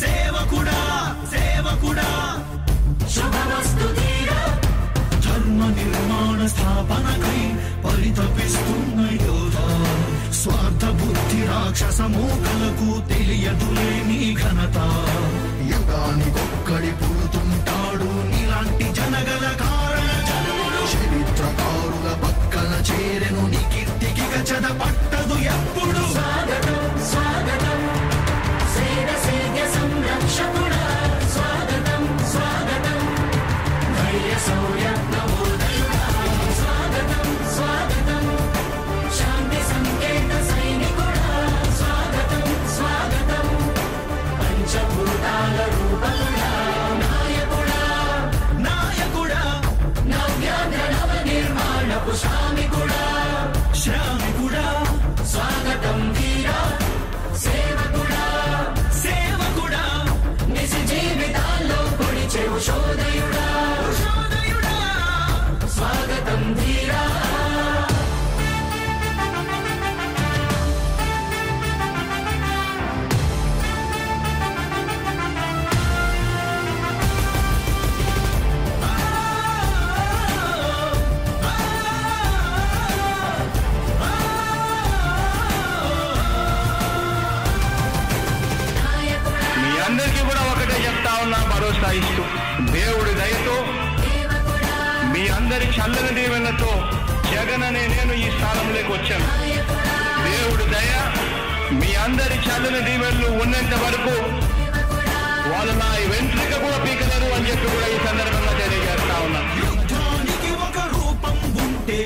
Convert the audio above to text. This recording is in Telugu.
సేవకుడా సేవకుడా శుభమస్తు ధీరా ధర్మ నిర్మాణ స్థాపనకై పరితపిస్తున్న యోధా స్వార్థ బుద్ధి రాక్షస మూకలకు తెలియదులే నీ ఘనత యుగానికొక్కడి పుడుతుంటాడు నీలాంటి జనగల కారణ జన్ముడు చరిత్రకారుల పక్కన చేరెను నీ కీర్తికి గచద పట్టదు ఎప్పుడు స్వాగతం స్వాగతం సేన సేన సంరక్షకుడా స్వాగతం స్వాగతం ధైర్య శౌర్య నవోదయుడా స్వాగతం స్వాగతం శాంతి సంకేత సైనికుడా స్వాగతం స్వాగతం పంచభూతాల రూపకుడా నాయకుడా నాయకుడా నవ్యాంధ్ర నవ నిర్మాణపు శ్రామికుడా శ్రామికుడా స్వాగతం వీరా సేవకుడా సేవకుడా నిజ జీవితాల్లో పొడిచే ఉషోదయుడా ఉషోదయుడా స్వాగతం వీరా అందరికీ కూడా ఒకటే చెప్తా ఉన్నా, భరోసా ఇస్తూ దేవుడి దయతో మీ అందరి చల్లని దీవెనతో జగన్ అనే నేను ఈ స్థానంలోకి వచ్చాను. దేవుడి దయ మీ అందరి చల్లని దీవెనలు ఉన్నంత వరకు వాళ్ళు నా వెంట్రుక కూడా పీకలేరు అని చెప్పి కూడా ఈ సందర్భంగా తెలియజేస్తా ఉన్నా. యుద్ధానికి ఒక రూపం ఉంటే